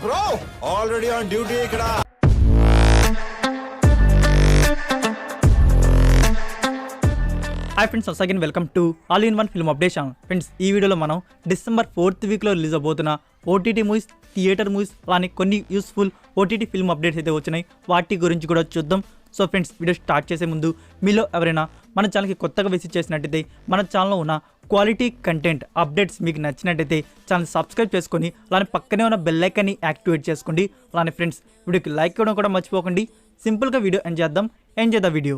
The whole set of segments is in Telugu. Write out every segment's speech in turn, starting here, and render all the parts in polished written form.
బ్రో ఆల్రెడీ ఆన్ డ్యూటీ ఇక్కడ. Hi friends, again welcome to all in one film update channel. Friends, ఈ వీడియోలో మనం డిసెంబర్ 4th వీక్లో రిలీజ్ అవబోతున్న ఓటీటీ మూవీస్, థియేటర్ మూవీస్, అలానే కొన్ని యూస్ఫుల్ ఓటీటీ ఫిల్మ్ అప్డేట్స్ అయితే వచ్చినాయి, వాటి గురించి కూడా చూద్దాం. సో ఫ్రెండ్స్, వీడియో స్టార్ట్ చేసే ముందు మీలో ఎవరైనా మన ఛానల్కి కొత్తగా విజిట్ చేసినట్టయితే మన ఛానల్లో ఉన్న క్వాలిటీ కంటెంట్ అప్డేట్స్ మీకు నచ్చినట్టయితే ఛానల్ సబ్స్క్రైబ్ చేసుకొని అలానే పక్కనే ఉన్న బెల్ ఐకాన్ని యాక్టివేట్ చేసుకోండి. అలానే ఫ్రెండ్స్, వీడియోకి లైక్ ఇవ్వడం కూడా మర్చిపోకండి. సింపుల్గా video enjoy the video.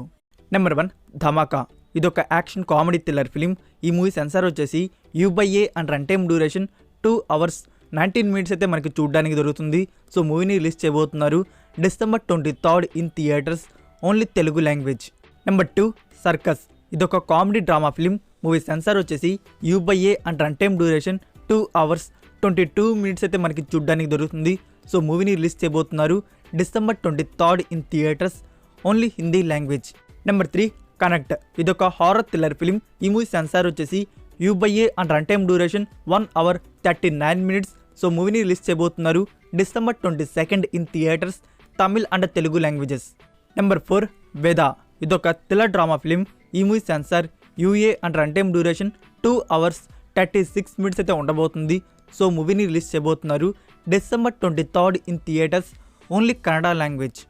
Number 1, ధమాకా. ఇదొక యాక్షన్ కామెడీ థ్రిల్లర్ ఫిలిం. ఈ మూవీ సెన్సార్ వచ్చేసి U/A and run time duration 2 hours 19 minutes అయితే మనకి చూడడానికి దొరుకుతుంది. సో మూవీని రిలీజ్ చేయబోతున్నారు December 23rd in theatres, only Telugu language. Number 2, circus. ఇదొక comedy drama film. Movie censor వచ్చేసి U/A and run time duration 2 hours 22 minutes అయితే మనకి చూడడానికి దొరుకుతుంది. సో మూవీని రిలీజ్ చేయబోతున్నారు December 23rd in theatres, only Hindi language. Number 3, Connect. ఇదొక హారర్ థ్రిల్లర్ ఫిలిం. ఈ మూవీ సెన్సార్ వచ్చేసి U/A and run time duration 1 hour 39 minutes. So మూవీని రిలీజ్ చేయబోతున్నారు December 22nd in theatres, Tamil and Telugu languages. Number 4, Veda. ఇదొక థ్రిల్లర్ డ్రామా ఫిలిం. ఈ movie censor UA and run time duration 2 hours 36 minutes అయితే ఉండబోతుంది. సో మూవీని రిలీజ్ చేయబోతున్నారు December 23rd in theatres, only Kannada language.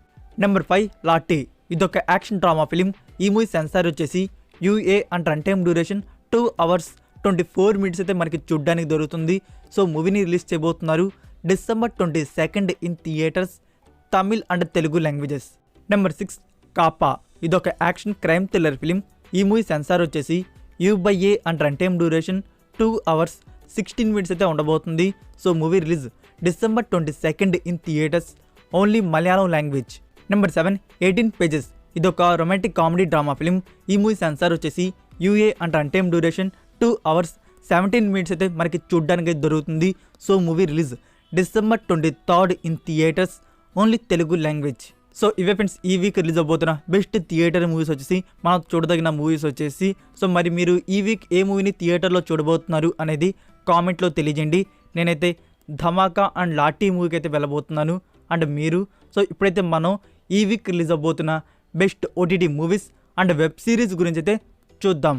Number 5, lathi. ఇదొక యాక్షన్ డ్రామా ఫిలిం. ఈ మూవీ సెన్సార్ వచ్చేసి UA and run time duration 2 hours 24 minutes అయితే మనకి చూడడానికి దొరుకుతుంది. సో మూవీని రిలీజ్ చేయబోతున్నారు December 22nd in theatres, Tamil and Telugu languages. Number 6, కాపా. ఇదొక యాక్షన్ క్రైమ్ థ్రిల్లర్ ఫిలిం. ఈ మూవీ సెన్సార్ వచ్చేసి U/A and run time duration 2 hours 16 minutes అయితే ఉండబోతుంది. So movie release December 22nd in theatres, only Malayalam language. Number 7, 18 pages. ఇదొక రొమాంటిక్ కామెడీ డ్రామా ఫిలిం. ఈ మూవీ సెన్సార్ వచ్చేసి UA and run time duration 2 hours 17 minutes అయితే మనకి చూడడానికి దొరుకుతుంది. So movie release December 23rd in theatres, only Telugu language. So ఇవే ఫ్రెండ్స్, ఈ వీక్ రిలీజ్ అవబోతున్న బెస్ట్ థియేటర్ మూవీస్ వచ్చేసి మనం చూడదగిన మూవీస్ వచ్చేసి. సో మరి మీరు ఈ వీక్ ఏ మూవీని థియేటర్లో చూడబోతున్నారు అనేది కామెంట్లో తెలియజేయండి. నేనైతే ధమాకా అండ్ లాఠీ మూవీకి అయితే వెళ్ళబోతున్నాను. అండ్ మీరు, సో ఇప్పుడైతే మనం ఈ వీక్ రిలీజ్ అవబోతున్న best OTT movies and web series గురించి అయితే చూద్దాం.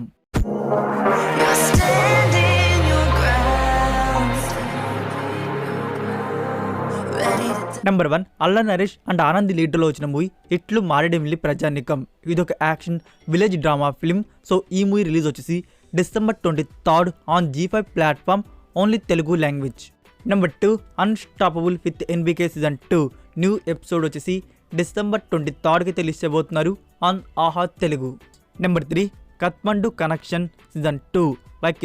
నెంబర్ 1, అల్లా నరేష్ అండ్ ఆనంద్ లీడ్లో వచ్చిన మూవీ ఎట్లు మారేడుమిల్లి ప్రజానికం. ఇదొక action village drama film. So ఈ మూవీ రిలీజ్ వచ్చేసి December 23rd on G5 platform, only Telugu language. Number 2, unstoppable with NBK season 2 new episode వచ్చేసి December 23rd రిలీజ్ చేయబోతున్నారు on Aha Telugu. Number 3, Kathmandu connection season 2.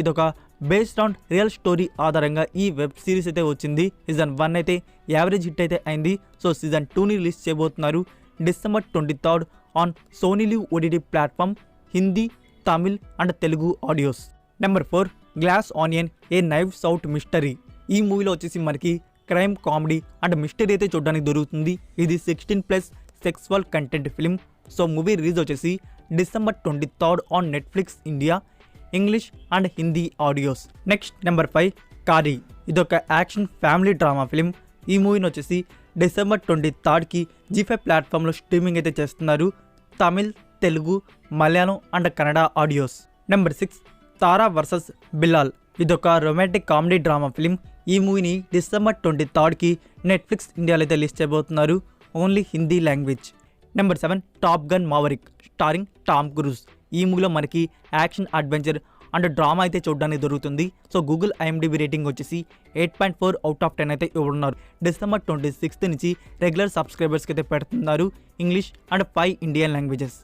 ఇదొక బేస్డ్ ఆన్ రియల్ స్టోరీ ఆధారంగా ఈ వెబ్ సిరీస్ అయితే వచ్చింది. సీజన్ 1 అయితే యావరేజ్ హిట్ అయితే అయింది. సో సీజన్ 2ని రిలీజ్ చేయబోతున్నారు December 23rd on Sony Liv OTT platform, Hindi, Tamil and Telugu audios. Number 4, Glass Onion A Knives Out Mystery. ఈ మూవీలో వచ్చేసి మనకి క్రైమ్, కామెడీ అండ్ మిస్టరీ అయితే చూడడానికి దొరుకుతుంది. ఇది 16+ sexual content film. So movie release వచ్చేసి December 23rd on Netflix India, English and Hindi audios. Next number 5, Kaari. ఇదొక యాక్షన్ ఫ్యామిలీ డ్రామా ఫిలిం. ఈ మూవీని వచ్చేసి December 23rd G5 ప్లాట్ఫామ్లో స్ట్రీమింగ్ అయితే చేస్తున్నారు, Tamil, Telugu, Malayalam and Kannada audios. Number 6, Tara versus Bilal. ఇదొక రొమాంటిక్ కామెడీ డ్రామా ఫిలిం. ఈ మూవీని December 23rd నెట్ఫ్లిక్స్ ఇండియాలో అయితే రిలీజ్ చేయబోతున్నారు, only Hindi language. Number 7, top gun maverick starring Tom Cruise. ఈ మూవీలో మనకి యాక్షన్, అడ్వెంచర్ అండ్ డ్రామా అయితే చూడడానికి దొరుకుతుంది. సో గూగుల్ IMDb రేటింగ్ వచ్చేసి 8.4 out of 10 అయితే ఇవ్వనున్నారు. December 26th నుంచి రెగ్యులర్ సబ్స్క్రైబర్స్కి అయితే పెడుతున్నారు, English and 5 Indian languages.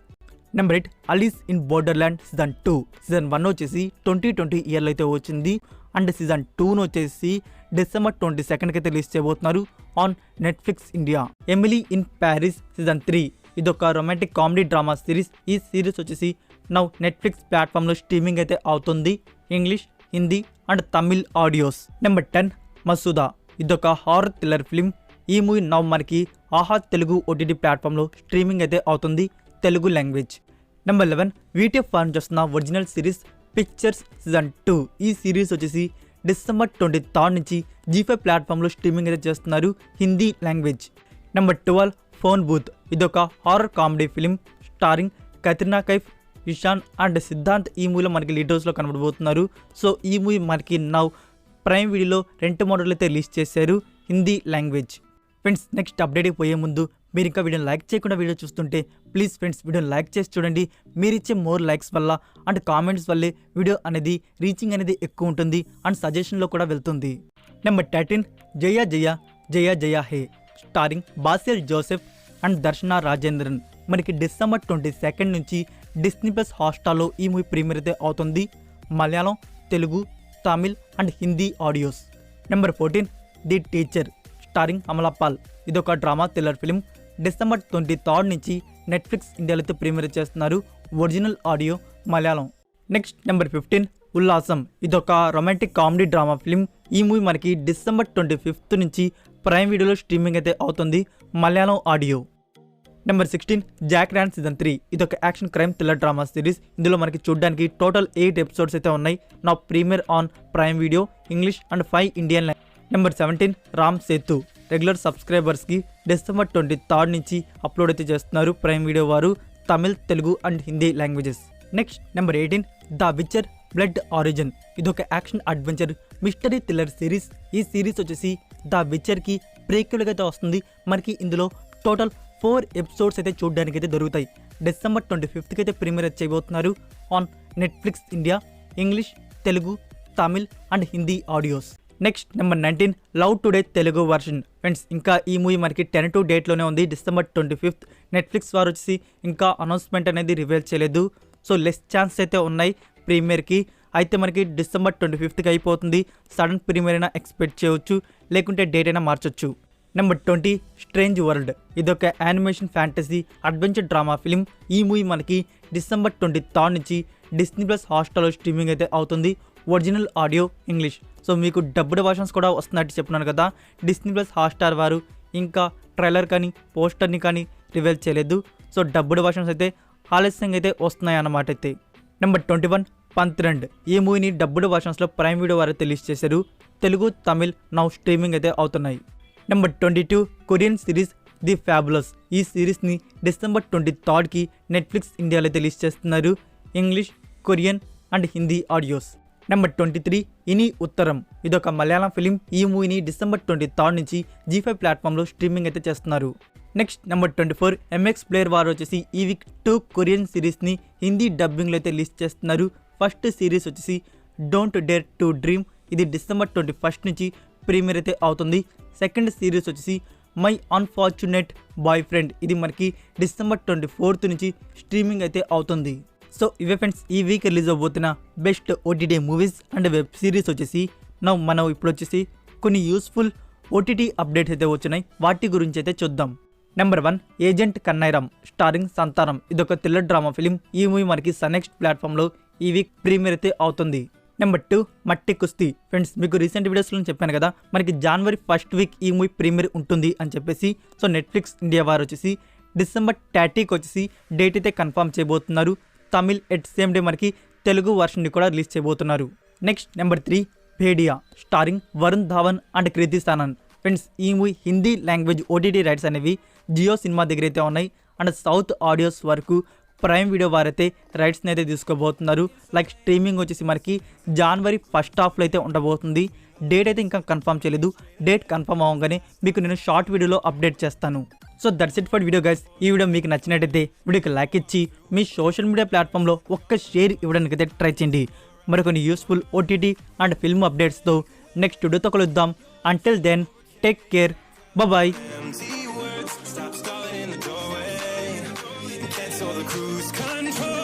Number 8, Alice in Borderland season 2. Season 1 వచ్చేసి 2020 ఇయర్లో అయితే వచ్చింది. అండ్ సీజన్ 2 వచ్చేసి December 22nd అయితే రిలీజ్ చేయబోతున్నారు on Netflix India. Emily in Paris season 3. ఇదొక రొమాంటిక్ కామెడీ డ్రామా సిరీస్. ఈ సిరీస్ వచ్చేసి నౌ నెట్ఫ్లిక్స్ ప్లాట్ఫామ్లో స్ట్రీమింగ్ అయితే అవుతుంది, English, Hindi and Tamil audios. Number 10, Masooda. ఇదొక హారర్ థ్రిల్లర్ ఫిలిం. ఈ మూవీ నౌ మనకి ఆహా తెలుగు OTT ప్లాట్ఫామ్లో స్ట్రీమింగ్ అయితే అవుతుంది, తెలుగు లాంగ్వేజ్. నెంబర్ 11, VTF ఫార్మ్ చేస్తున్న ఒరిజినల్ సిరీస్ పిక్చర్స్ సీజన్ 2. ఈ సిరీస్ వచ్చేసి డిసెంబర్ 23 నుంచి G5 ప్లాట్ఫామ్లో స్ట్రీమింగ్ అయితే చేస్తున్నారు Hindi language. Number 12 phone booth. ఇదొక horror comedy film starring Katrina Kaif, Ishaan and Siddhant. ఈ మూవీలో మనకి లీడ్ రోల్స్లో కనబడబోతున్నారు. సో ఈ మూవీ మనకి నౌ ప్రైమ్ వీడియోలో రెంట్ మోడల్ అయితే రిలీజ్ చేశారు హిందీ లాంగ్వేజ్. ఫ్రెండ్స్ నెక్స్ట్ అప్డేట్కి పోయే ముందు మీరు ఇంకా వీడియోని లైక్ చేయకుండా వీడియో చూస్తుంటే ప్లీజ్ ఫ్రెండ్స్ వీడియోని లైక్ చేసి చూడండి. మీరు ఇచ్చే మోర్ లైక్స్ వల్ల అండ్ కామెంట్స్ వల్లే వీడియో అనేది రీచింగ్ అనేది ఎక్కువ ఉంటుంది అండ్ సజెషన్లో కూడా వెళ్తుంది. Number 13 Jaya Jaya Jaya Jaya hey starring Basil Joseph and దర్శన రాజేంద్రన్. మనకి డిసెంబర్ 22 నుంచి డిస్నీ ప్లస్ హాట్స్టార్లో ఈ మూవీ ప్రీమియర్ అయితే అవుతుంది. Malayalam, Telugu, Tamil and Hindi audios. Number 14 the teacher starring Amala Paul. ఇదొక డ్రామా థ్రిల్లర్ ఫిలిం. డిసెంబర్ 23 నుంచి నెట్ఫ్లిక్స్ ఇండియాలో అయితే ప్రీమియర్ చేస్తున్నారు. Original audio Malayalam. Next number 15 Ullasam. ఇదొక రొమాంటిక్ కామెడీ డ్రామా ఫిలిం. ఈ మూవీ మనకి డిసెంబర్ 25 నుంచి ప్రైమ్ వీడియోలో స్ట్రీమింగ్ అయితే అవుతుంది. Malayalam audio. Number 16 Jack Ryan season 3. ఇదొక action crime thriller drama series. ఇందులో మనకి చూడడానికి టోటల్ 8 ఎపిసోడ్స్ అయితే ఉన్నాయి. నా premiere on Prime video English and 5 Indian language. Number 17 Ram Setu. Regular సబ్స్క్రైబర్స్కి డిసెంబర్ 23 నుంచి అప్లోడ్ అయితే చేస్తున్నారు ప్రైమ్ వీడియో వారు, Tamil, Telugu and Hindi languages. Next number 18 the witcher blood origin. ఇదొక action adventure mystery thriller series. ఈ సిరీస్ వచ్చేసి ద విచర్కి ప్రీక్వెల్గా అయితే వస్తుంది. మనకి ఇందులో టోటల్ 4 ఎపిసోడ్స్ అయితే చూడడానికి అయితే దొరుకుతాయి. డిసెంబర్ 25కి అయితే ప్రీమియర్ చేయబోతున్నారు on Netflix India English, Telugu, Tamil and Hindi audios. Next number 19 love today Telugu version. Friends ఇంకా ఈ మూవీ మనకి 10 డేట్లోనే ఉంది. డిసెంబర్ 25 నెట్ఫ్లిక్స్ వారు వచ్చేసి ఇంకా అనౌన్స్మెంట్ అనేది రివీల్ చేయలేదు. సో లెస్ ఛాన్స్ అయితే ఉన్నాయి ప్రీమియర్కి. అయితే మనకి డిసెంబర్ 25కి అయిపోతుంది. సడన్ ప్రీమియర్ అయినా ఎక్స్పెక్ట్ చేయవచ్చు, లేకుంటే డేట్ అయినా మార్చొచ్చు. Number 20 strange world. ఇదొక animation fantasy adventure drama film. ఈ మూవీ మనకి డిసెంబర్ 23 నుంచి డిస్నీ ప్లస్ హాట్స్టార్లో స్ట్రీమింగ్ అయితే అవుతుంది. Original audio English. సో మీకు డబ్బుడ్ వర్షన్స్ కూడా వస్తున్నట్టు చెప్తున్నాను కదా. డిస్నీ ప్లస్ హాట్స్టార్ వారు ఇంకా ట్రైలర్ కానీ పోస్టర్ని కానీ రివీల్ చేయలేదు. సో డబ్బుడ్ వర్షన్స్ అయితే ఆలస్యంగా అయితే వస్తున్నాయి అన్నమాట. అయితే నెంబర్ 21 పంత్రండ్. ఈ మూవీని డబ్బుడ్ వర్షన్స్లో ప్రైమ్ వీడియో వారు రిలీజ్ చేశారు. తెలుగు, తమిళ్ నౌ స్ట్రీమింగ్ అయితే అవుతున్నాయి. Number 22 Korean series the fabulous. ఈ సిరీస్ని డిసెంబర్ 23కి నెట్ఫ్లిక్స్ ఇండియాలో అయితే రిలీజ్ చేస్తున్నారు. English, Korean and Hindi audios. Number 23 ఇని ఉత్తరం. ఇదొక మలయాళం ఫిలిం. ఈ మూవీని డిసెంబర్ 23 నుంచి G5 ప్లాట్ఫామ్లో స్ట్రీమింగ్ అయితే చేస్తున్నారు. నెక్స్ట్ నెంబర్ 24 MX ప్లేయర్ వారు వచ్చేసి ఈ వీక్ 2 కొరియన్ సిరీస్ని హిందీ డబ్బింగ్లో అయితే రిలీజ్ చేస్తున్నారు. ఫస్ట్ సిరీస్ వచ్చేసి డోంట్ డేర్ టు డ్రీమ్. ఇది డిసెంబర్ 21 నుంచి ప్రీమియర్ అయితే అవుతుంది. సెకండ్ సిరీస్ వచ్చేసి మై అన్ఫార్చునేట్ బాయ్ ఫ్రెండ్. ఇది మనకి డిసెంబర్ 24 నుంచి స్ట్రీమింగ్ అయితే అవుతుంది. సో ఇవే ఫ్రెండ్స్ ఈ వీక్ రిలీజ్ అవబోతున్న best OTT movies and web series వచ్చేసి మనం ఇప్పుడు వచ్చేసి కొన్ని యూస్ఫుల్ OTT అప్డేట్స్ అయితే వచ్చినాయి. వాటి గురించి అయితే చూద్దాం. నెంబర్ 1 ఏజెంట్ కన్నైరామ్ స్టారింగ్ సంతానం. ఇదొక థ్రిల్లర్ డ్రామా ఫిలిం. ఈ మూవీ మనకి సన్నెక్స్ట్ ప్లాట్ఫామ్లో ఈ వీక్ ప్రీమియర్ అయితే అవుతుంది. నెంబర్ 2 మట్టి కుస్తీ. ఫ్రెండ్స్ మీకు రీసెంట్ వీడియోస్లో చెప్పాను కదా, మనకి జనవరి 1st వీక్ ఈ మూవీ ప్రీమియర్ ఉంటుంది అని చెప్పేసి. సో నెట్ఫ్లిక్స్ ఇండియా వారు వచ్చేసి డిసెంబర్ 30కి వచ్చేసి డేట్ అయితే కన్ఫర్మ్ చేయబోతున్నారు. తమిళ్ ఎట్ సేమ్ డే మనకి తెలుగు వర్షన్ని కూడా రిలీజ్ చేయబోతున్నారు. Next number 3 Bhediya starring Varun Dhawan and Kriti Sanon. Friends ఈ movie Hindi language OTT rights అనేవి జియో సినిమా దగ్గర అయితే ఉన్నాయి. అండ్ సౌత్ ఆడియోస్ వరకు ప్రైమ్ వీడియో వారైతే రైట్స్ని అయితే తీసుకోబోతున్నారు. లైక్ స్ట్రీమింగ్ వచ్చేసి మనకి జనవరి 1st అయితే ఉండబోతుంది. డేట్ అయితే ఇంకా కన్ఫర్మ్ చేయలేదు. డేట్ కన్ఫర్మ్ అవ్వగానే మీకు నేను షార్ట్ వీడియోలో అప్డేట్ చేస్తాను. So that's it for video guys. ఈ వీడియో మీకు నచ్చినట్టయితే వీడియోకి లైక్ ఇచ్చి మీ సోషల్ మీడియా ప్లాట్ఫామ్లో ఒక్క షేర్ ఇవ్వడానికి అయితే ట్రై చేయండి. మరికొన్ని యూస్ఫుల్ OTT అండ్ ఫిల్మ్ అప్డేట్స్తో నెక్స్ట్ వీడియోతో కలుద్దాం. Until then take care, bye. Stop stalling in the doorway. Cancel the cruise control.